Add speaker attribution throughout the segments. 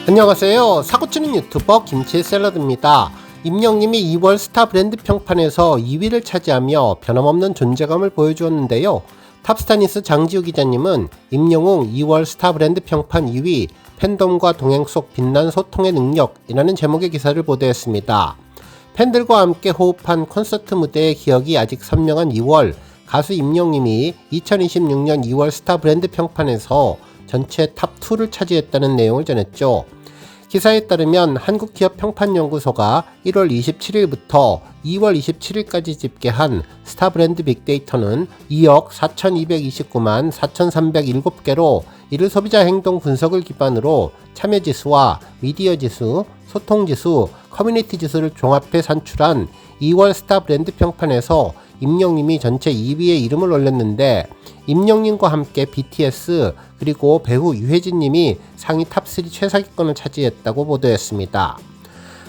Speaker 1: 안녕하세요. 사고치는 유튜버 김치샐러드입니다. 임영님이 2월 스타 브랜드 평판에서 2위를 차지하며 변함없는 존재감을 보여주었는데요. 탑스타니스 장지우 기자님은 임영웅 2월 스타 브랜드 평판 2위, 팬덤과 동행 속 빛난 소통의 능력이라는 제목의 기사를 보도했습니다. 팬들과 함께 호흡한 콘서트 무대의 기억이 아직 선명한 2월, 가수 임영님이 2026년 2월 스타 브랜드 평판에서 전체 탑2를 차지했다는 내용을 전했죠. 기사에 따르면 한국기업평판연구소가 1월 27일부터 2월 27일까지 집계한 스타 브랜드 빅데이터는 2억 4,229만 4,307개로 이를 소비자 행동 분석을 기반으로 참여지수와 미디어지수, 소통지수, 커뮤니티지수를 종합해 산출한 2월 스타 브랜드 평판에서 임영님이 전체 2위에 이름을 올렸는데, 임영님과 함께 BTS 그리고 배우 유해진님이 상위 탑3 최상위권을 차지했다고 보도했습니다.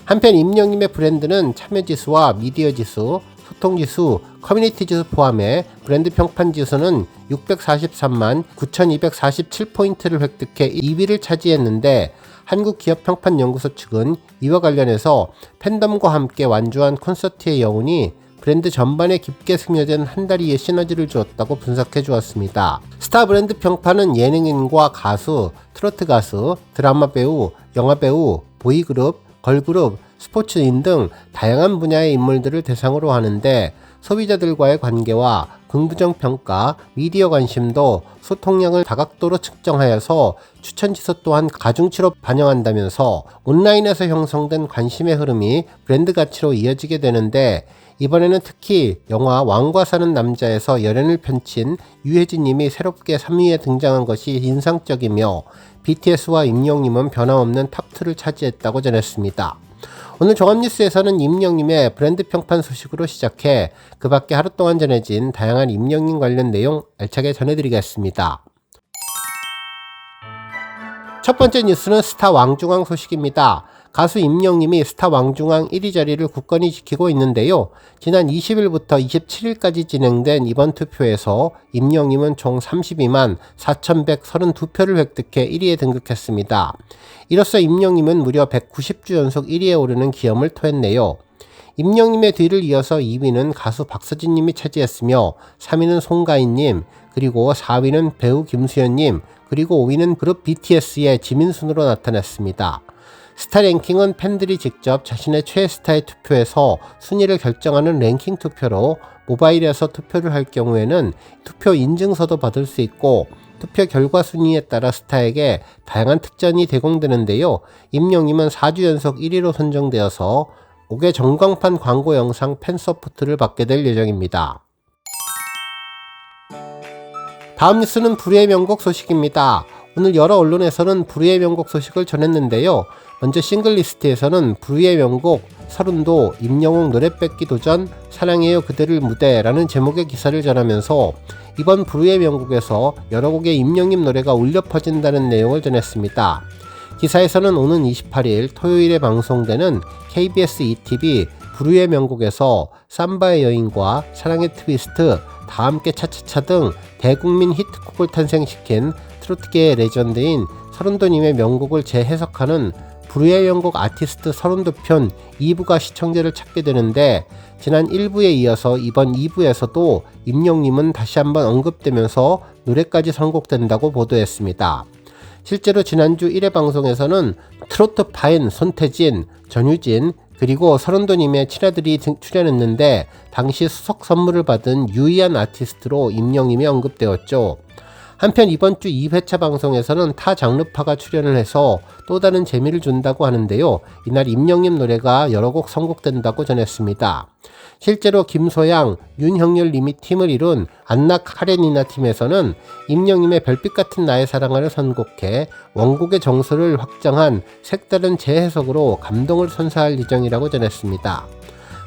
Speaker 1: 한편 임영님의 브랜드는 참여지수와 미디어지수, 소통지수, 커뮤니티지수 포함해 브랜드 평판지수는 643만 9,247포인트를 획득해 2위를 차지했는데, 한국기업평판연구소 측은 이와 관련해서 팬덤과 함께 완주한 콘서트의 여운이 브랜드 전반에 깊게 스며든 한 다리의 시너지를 주었다고 분석해 주었습니다. 스타 브랜드 평판은 예능인과 가수, 트로트 가수, 드라마 배우, 영화 배우, 보이그룹, 걸그룹, 스포츠인 등 다양한 분야의 인물들을 대상으로 하는데, 소비자들과의 관계와 긍부정 평가, 미디어 관심도 소통량을 다각도로 측정하여서 추천지수 또한 가중치로 반영한다면서 온라인에서 형성된 관심의 흐름이 브랜드 가치로 이어지게 되는데, 이번에는 특히 영화 왕과 사는 남자에서 열연을 펼친 유해진님이 새롭게 3위에 등장한 것이 인상적이며, BTS와 임영님은 변함없는 탑2를 차지했다고 전했습니다. 오늘 종합뉴스에서는 임영님의 브랜드 평판 소식으로 시작해 그 밖에 하루 동안 전해진 다양한 임영님 관련 내용 알차게 전해드리겠습니다. 첫 번째 뉴스는 스타 왕중왕 소식입니다. 가수 임영님이 스타 왕중왕 1위 자리를 굳건히 지키고 있는데요. 지난 20일부터 27일까지 진행된 이번 투표에서 임영님은 총 32만 4,132표를 획득해 1위에 등극했습니다. 이로써 임영님은 무려 190주 연속 1위에 오르는 기염을 토했네요. 임영님의 뒤를 이어서 2위는 가수 박서진님이 차지했으며, 3위는 송가인님, 그리고 4위는 배우 김수현님, 그리고 5위는 그룹 BTS의 지민순으로 나타났습니다. 스타 랭킹은 팬들이 직접 자신의 최애 스타의 투표에서 순위를 결정하는 랭킹 투표로, 모바일에서 투표를 할 경우에는 투표 인증서도 받을 수 있고, 투표 결과 순위에 따라 스타에게 다양한 특전이 제공되는데요. 임영님은 4주 연속 1위로 선정되어서 5개 전광판 광고 영상 팬 서포트를 받게 될 예정입니다. 다음 뉴스는 불후의 명곡 소식입니다. 오늘 여러 언론에서는 불후의 명곡 소식을 전했는데요. 먼저 싱글리스트에서는 불후의 명곡 서른도 임영웅 노래 뺏기 도전 사랑해요 그대를 무대라는 제목의 기사를 전하면서 이번 불후의 명곡에서 여러 곡의 임영님 노래가 울려 퍼진다는 내용을 전했습니다. 기사에서는 오는 28일 토요일에 방송되는 KBS ETV 불후의 명곡에서 삼바의 여인과 사랑의 트위스트, 다함께 차차차 등 대국민 히트곡을 탄생시킨 트로트계의 레전드인 서른도님의 명곡을 재해석하는 불후의 명곡 아티스트 서른도편 2부가 시청자를 찾게 되는데, 지난 1부에 이어서 이번 2부에서도 임영님은 다시 한번 언급되면서 노래까지 선곡된다고 보도했습니다. 실제로 지난주 1회 방송에서는 트로트파인 손태진, 전유진, 그리고 서른도님의 친아들이 출연했는데, 당시 수석 선물을 받은 유의한 아티스트로 임영님이 언급되었죠. 한편 이번 주 2회차 방송에서는 타 장르파가 출연을 해서 또 다른 재미를 준다고 하는데요. 이날 임영님 노래가 여러 곡 선곡된다고 전했습니다. 실제로 김소양, 윤형렬 님이 팀을 이룬 안나 카레니나 팀에서는 임영님의 별빛 같은 나의 사랑을 선곡해 원곡의 정서를 확장한 색다른 재해석으로 감동을 선사할 예정이라고 전했습니다.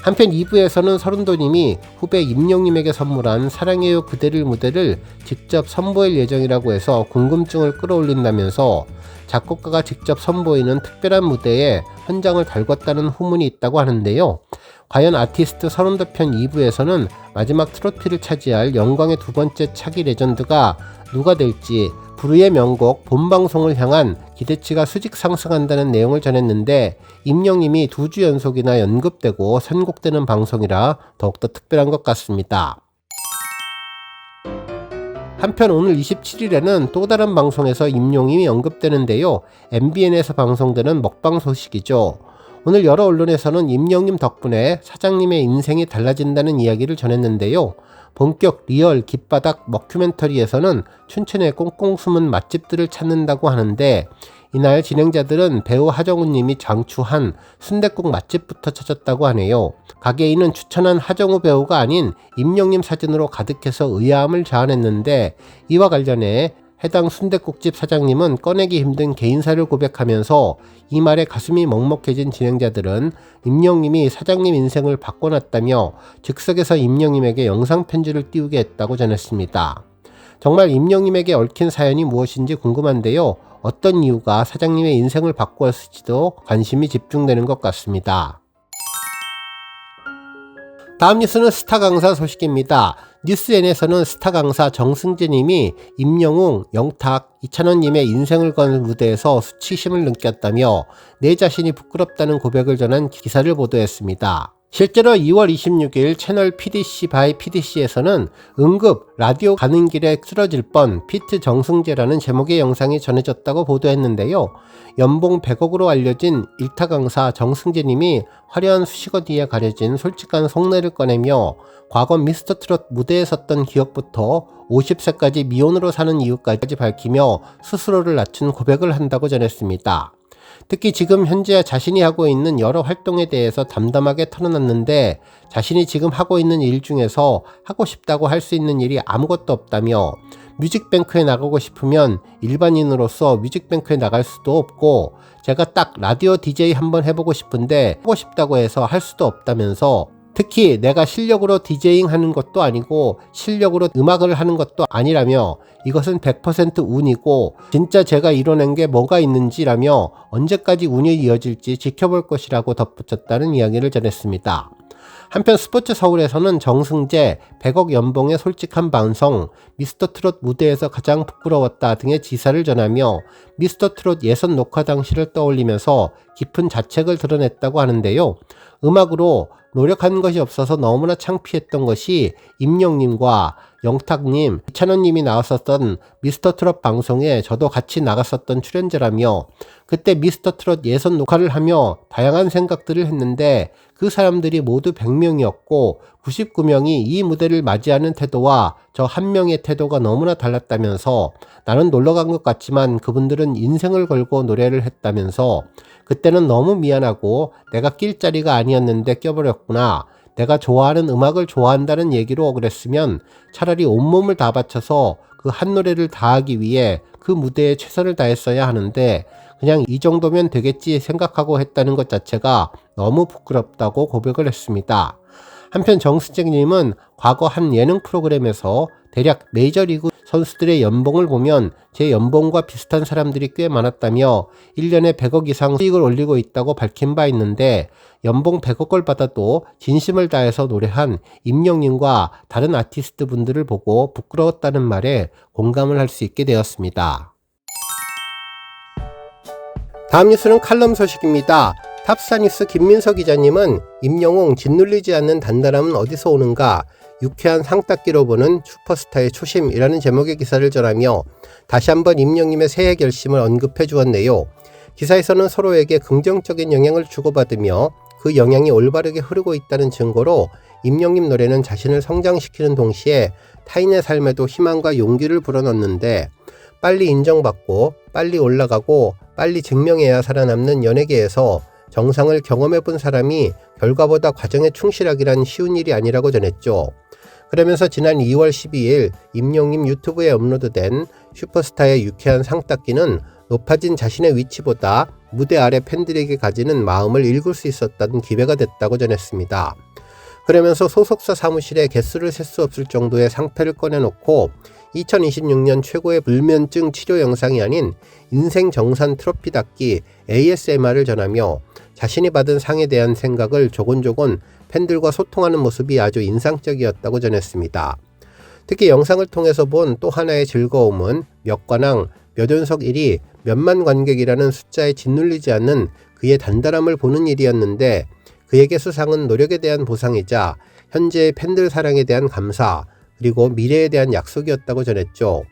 Speaker 1: 한편 2부에서는 서른도님이 후배 임영님에게 선물한 사랑해요 그대를 무대를 직접 선보일 예정이라고 해서 궁금증을 끌어올린다면서 작곡가가 직접 선보이는 특별한 무대에 현장을 달궜다는 후문이 있다고 하는데요. 과연 아티스트 서른도편 2부에서는 마지막 트로피를 차지할 영광의 두 번째 차기 레전드가 누가 될지 불후의 명곡 본방송을 향한 기대치가 수직 상승한다는 내용을 전했는데 임영님이 2주 연속이나 언급되고 선곡되는 방송이라 더욱더 특별한 것 같습니다. 한편 오늘 27일에는 또 다른 방송에서 임영님이 언급되는데요. MBN에서 방송되는 먹방 소식이죠. 오늘 여러 언론에서는 임영님 덕분에 사장님의 인생이 달라진다는 이야기를 전했는데요. 본격 리얼 깃바닥 머큐멘터리에서는 춘천의 꽁꽁 숨은 맛집들을 찾는다고 하는데 이날 진행자들은 배우 하정우님이 장추한 순댓국 맛집부터 찾았다고 하네요. 가게인은 추천한 하정우 배우가 아닌 임영님 사진으로 가득해서 의아함을 자아냈는데 이와 관련해 해당 순댓국집 사장님은 꺼내기 힘든 개인사를 고백하면서 이 말에 가슴이 먹먹해진 진행자들은 임영님이 사장님 인생을 바꿔놨다며 즉석에서 임영님에게 영상 편지를 띄우게 했다고 전했습니다. 정말 임영님에게 얽힌 사연이 무엇인지 궁금한데요. 어떤 이유가 사장님의 인생을 바꾸었을지도 관심이 집중되는 것 같습니다. 다음 뉴스는 스타 강사 소식입니다. 뉴스N에서는 스타 강사 정승재님이 임영웅, 영탁, 이찬원님의 인생을 건 무대에서 수치심을 느꼈다며 내 자신이 부끄럽다는 고백을 전한 기사를 보도했습니다. 실제로 2월 26일 채널 PDC 바이 PDC에서는 응급 라디오 가는 길에 쓰러질 뻔 피트 정승재라는 제목의 영상이 전해졌다고 보도했는데요. 연봉 100억으로 알려진 일타 강사 정승재님이 화려한 수식어 뒤에 가려진 솔직한 속내를 꺼내며 과거 미스터트롯 무대에 섰던 기억부터 50세까지 미혼으로 사는 이유까지 밝히며 스스로를 낮춘 고백을 한다고 전했습니다. 특히 지금 현재 자신이 하고 있는 여러 활동에 대해서 담담하게 털어놨는데 자신이 지금 하고 있는 일 중에서 하고 싶다고 할 수 있는 일이 아무것도 없다며 뮤직뱅크에 나가고 싶으면 일반인으로서 뮤직뱅크에 나갈 수도 없고 제가 딱 라디오 DJ 한번 해보고 싶은데 하고 싶다고 해서 할 수도 없다면서 특히 내가 실력으로 디제잉 하는 것도 아니고 실력으로 음악을 하는 것도 아니라며 이것은 100% 운이고 진짜 제가 이뤄낸 게 뭐가 있는지라며 언제까지 운이 이어질지 지켜볼 것이라고 덧붙였다는 이야기를 전했습니다. 한편 스포츠 서울에서는 정승재 100억 연봉의 솔직한 반성, 미스터트롯 무대에서 가장 부끄러웠다 등의 지사를 전하며 미스터트롯 예선 녹화 당시를 떠올리면서 깊은 자책을 드러냈다고 하는데요. 음악으로 노력한 것이 없어서 너무나 창피했던 것이 임영님과 영탁님, 이찬원님이 나왔었던 미스터트롯 방송에 저도 같이 나갔었던 출연자라며 그때 미스터트롯 예선 녹화를 하며 다양한 생각들을 했는데 그 사람들이 모두 100명이었고 99명이 이 무대를 맞이하는 태도와 저 한 명의 태도가 너무나 달랐다면서 나는 놀러간 것 같지만 그분들은 인생을 걸고 노래를 했다면서 그때는 너무 미안하고 내가 낄 자리가 아니었는데 껴버렸구나. 내가 좋아하는 음악을 좋아한다는 얘기로 그랬으면 차라리 온몸을 다 바쳐서 그 한 노래를 다 하기 위해 그 무대에 최선을 다했어야 하는데 그냥 이 정도면 되겠지 생각하고 했다는 것 자체가 너무 부끄럽다고 고백을 했습니다. 한편 정승재님은 과거 한 예능 프로그램에서 대략 메이저리그 선수들의 연봉을 보면 제 연봉과 비슷한 사람들이 꽤 많았다며 1년에 100억 이상 수익을 올리고 있다고 밝힌 바 있는데 연봉 100억을 받아도 진심을 다해서 노래한 임영님과 다른 아티스트 분들을 보고 부끄러웠다는 말에 공감을 할 수 있게 되었습니다. 다음 뉴스는 칼럼 소식입니다. 탑스타뉴스 김민서 기자님은 임영웅 짓눌리지 않는 단단함은 어디서 오는가? 유쾌한 상닦기로 보는 슈퍼스타의 초심이라는 제목의 기사를 전하며 다시 한번 임영님의 새해 결심을 언급해 주었네요. 기사에서는 서로에게 긍정적인 영향을 주고받으며 그 영향이 올바르게 흐르고 있다는 증거로 임영님 노래는 자신을 성장시키는 동시에 타인의 삶에도 희망과 용기를 불어넣는데 빨리 인정받고 빨리 올라가고 빨리 증명해야 살아남는 연예계에서 정상을 경험해본 사람이 결과보다 과정에 충실하기란 쉬운 일이 아니라고 전했죠. 그러면서 지난 2월 12일 임영님 유튜브에 업로드된 슈퍼스타의 유쾌한 상닦기는 높아진 자신의 위치보다 무대 아래 팬들에게 가지는 마음을 읽을 수 있었다는 기회가 됐다고 전했습니다. 그러면서 소속사 사무실에 개수를 셀 수 없을 정도의 상패를 꺼내놓고 2026년 최고의 불면증 치료 영상이 아닌 인생 정산 트로피 닫기 ASMR을 전하며 자신이 받은 상에 대한 생각을 조곤조곤 팬들과 소통하는 모습이 아주 인상적이었다고 전했습니다. 특히 영상을 통해서 본 또 하나의 즐거움은 몇 관왕 몇 연속 1위 몇만 관객이라는 숫자에 짓눌리지 않는 그의 단단함을 보는 일이었는데 그에게 수상은 노력에 대한 보상이자 현재의 팬들 사랑에 대한 감사 그리고 미래에 대한 약속이었다고 전했죠.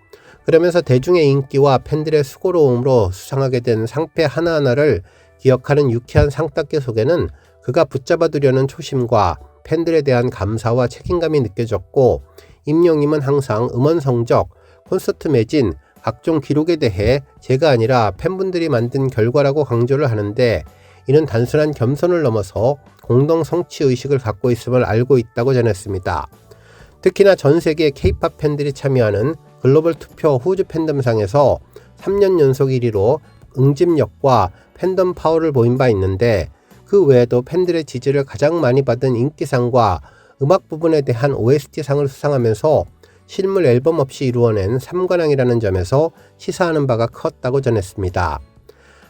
Speaker 1: 그러면서 대중의 인기와 팬들의 수고로움으로 수상하게 된 상패 하나하나를 기억하는 유쾌한 상따께 속에는 그가 붙잡아두려는 초심과 팬들에 대한 감사와 책임감이 느껴졌고 임영님은 항상 음원 성적, 콘서트 매진, 각종 기록에 대해 제가 아니라 팬분들이 만든 결과라고 강조를 하는데 이는 단순한 겸손을 넘어서 공동 성취 의식을 갖고 있음을 알고 있다고 전했습니다. 특히나 전 세계 K-POP 팬들이 참여하는 글로벌 투표 후즈 팬덤상에서 3년 연속 1위로 응집력과 팬덤 파워를 보인 바 있는데 그 외에도 팬들의 지지를 가장 많이 받은 인기상과 음악 부분에 대한 OST상을 수상하면서 실물 앨범 없이 이루어낸 3관왕이라는 점에서 시사하는 바가 컸다고 전했습니다.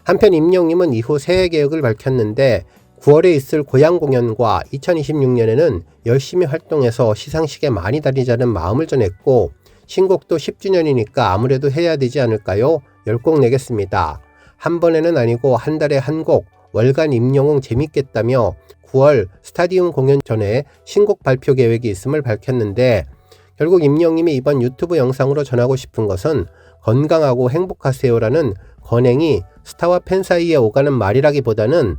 Speaker 1: 한편 임영님은 이후 새해 계획을 밝혔는데 9월에 있을 고향 공연과 2026년에는 열심히 활동해서 시상식에 많이 다니자는 마음을 전했고 신곡도 10주년이니까 아무래도 해야 되지 않을까요? 10곡 내겠습니다. 한 번에는 아니고 한 달에 한 곡, 월간 임영웅 재밌겠다며 9월 스타디움 공연 전에 신곡 발표 계획이 있음을 밝혔는데 결국 임영님이 이번 유튜브 영상으로 전하고 싶은 것은 건강하고 행복하세요라는 건행이 스타와 팬 사이에 오가는 말이라기보다는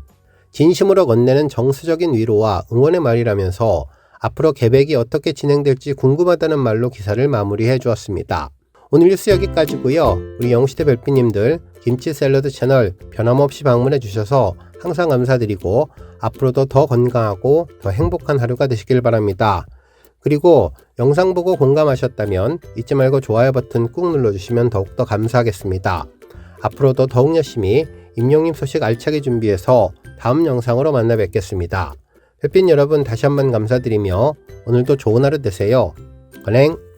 Speaker 1: 진심으로 건네는 정서적인 위로와 응원의 말이라면서 앞으로 계획이 어떻게 진행될지 궁금하다는 말로 기사를 마무리해 주었습니다. 오늘 뉴스 여기까지고요. 우리 영시대 별빛님들 김치 샐러드 채널 변함없이 방문해 주셔서 항상 감사드리고 앞으로도 더 건강하고 더 행복한 하루가 되시길 바랍니다. 그리고 영상 보고 공감하셨다면 잊지 말고 좋아요 버튼 꾹 눌러주시면 더욱더 감사하겠습니다. 앞으로도 더욱 열심히 임영님 소식 알차게 준비해서 다음 영상으로 만나 뵙겠습니다. 별빛 여러분 다시 한번 감사드리며 오늘도 좋은 하루 되세요. 건행!